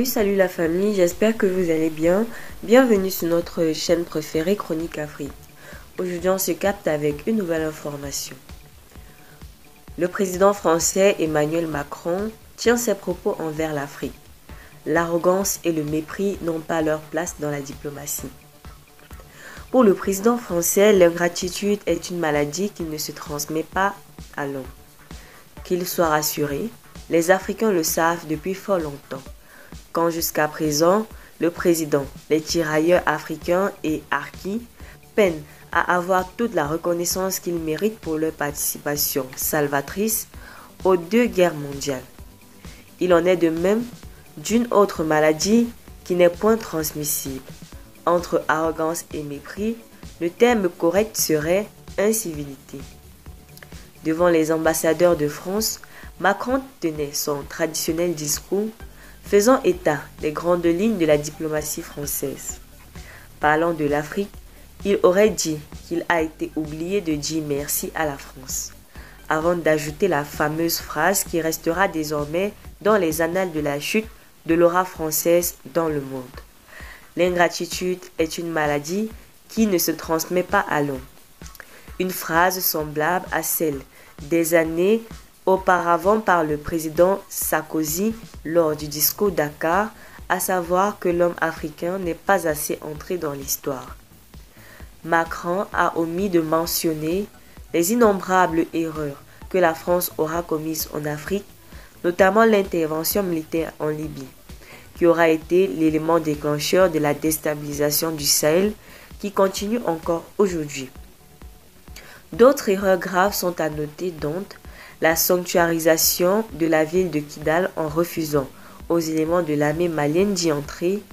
Salut la famille, j'espère que vous allez bien. Bienvenue sur notre chaîne préférée Chronique Afrique. Aujourd'hui on se capte avec une nouvelle information. Le président français Emmanuel Macron tient ses propos envers l'Afrique. L'arrogance et le mépris n'ont pas leur place dans la diplomatie. Pour le président français, l'ingratitude est une maladie qui ne se transmet pas à l'homme. Qu'il soit rassuré, les Africains le savent depuis fort longtemps. Quand jusqu'à présent, le président, les tirailleurs africains et harkis peinent à avoir toute la reconnaissance qu'ils méritent pour leur participation salvatrice aux 2 guerres mondiales. Il en est de même d'une autre maladie qui n'est point transmissible. Entre arrogance et mépris, le terme correct serait incivilité. Devant les ambassadeurs de France, Macron tenait son traditionnel discours faisant état des grandes lignes de la diplomatie française. Parlant de l'Afrique, il aurait dit qu'il a été oublié de dire merci à la France, avant d'ajouter la fameuse phrase qui restera désormais dans les annales de la chute de l'aura française dans le monde. L'ingratitude est une maladie qui ne se transmet pas à l'homme. Une phrase semblable à celle des années auparavant par le président Sarkozy lors du discours Dakar, à savoir que l'homme africain n'est pas assez entré dans l'histoire. Macron a omis de mentionner les innombrables erreurs que la France aura commises en Afrique, notamment l'intervention militaire en Libye, qui aura été l'élément déclencheur de la déstabilisation du Sahel qui continue encore aujourd'hui. D'autres erreurs graves sont à noter, dont la sanctuarisation de la ville de Kidal en refusant aux éléments de l'armée malienne d'y entrer,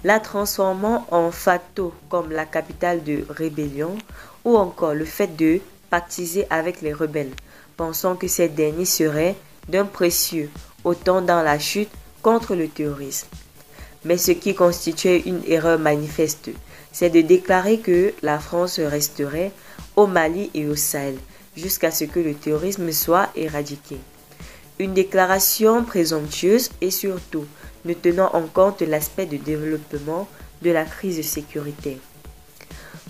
la transformant en Fato comme la capitale de rébellion, ou encore le fait de pactiser avec les rebelles, pensant que ces derniers seraient d'un précieux autant dans la chute contre le terrorisme. Mais ce qui constituait une erreur manifeste, c'est de déclarer que la France resterait au Mali et au Sahel, jusqu'à ce que le terrorisme soit éradiqué. Une déclaration présomptueuse et surtout ne tenant en compte l'aspect de développement de la crise sécuritaire.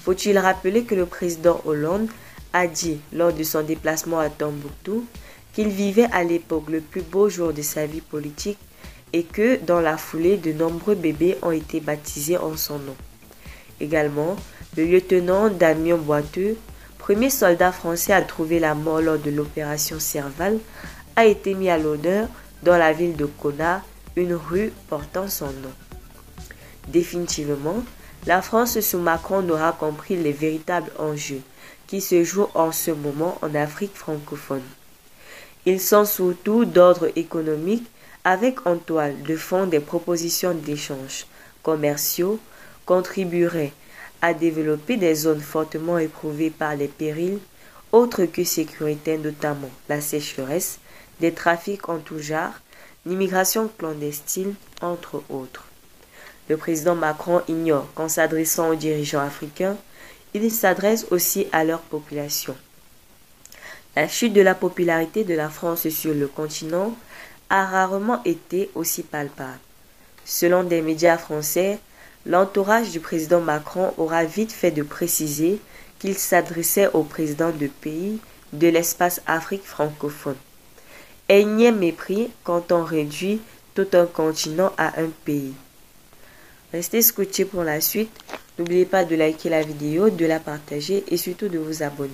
Faut-il rappeler que le président Hollande a dit lors de son déplacement à Tombouctou qu'il vivait à l'époque le plus beau jour de sa vie politique et que dans la foulée de nombreux bébés ont été baptisés en son nom. Également, le lieutenant Damien Boiteux, premier soldat français à trouver la mort lors de l'opération Serval, a été mis à l'honneur dans la ville de Kona, une rue portant son nom. Définitivement, la France sous Macron aura compris les véritables enjeux qui se jouent en ce moment en Afrique francophone. Ils sont surtout d'ordre économique, avec en toile de fond des propositions d'échanges commerciaux contribueraient à développer des zones fortement éprouvées par les périls autres que sécuritaires, notamment la sécheresse, des trafics en tout genre, l'immigration clandestine, entre autres. Le président Macron ignore qu'en s'adressant aux dirigeants africains, il s'adresse aussi à leur population. La chute de la popularité de la France sur le continent a rarement été aussi palpable. Selon des médias français, l'entourage du président Macron aura vite fait de préciser qu'il s'adressait aux présidents de pays de l'espace Afrique francophone. Énième mépris quand on réduit tout un continent à un pays. Restez scotchés pour la suite. N'oubliez pas de liker la vidéo, de la partager et surtout de vous abonner.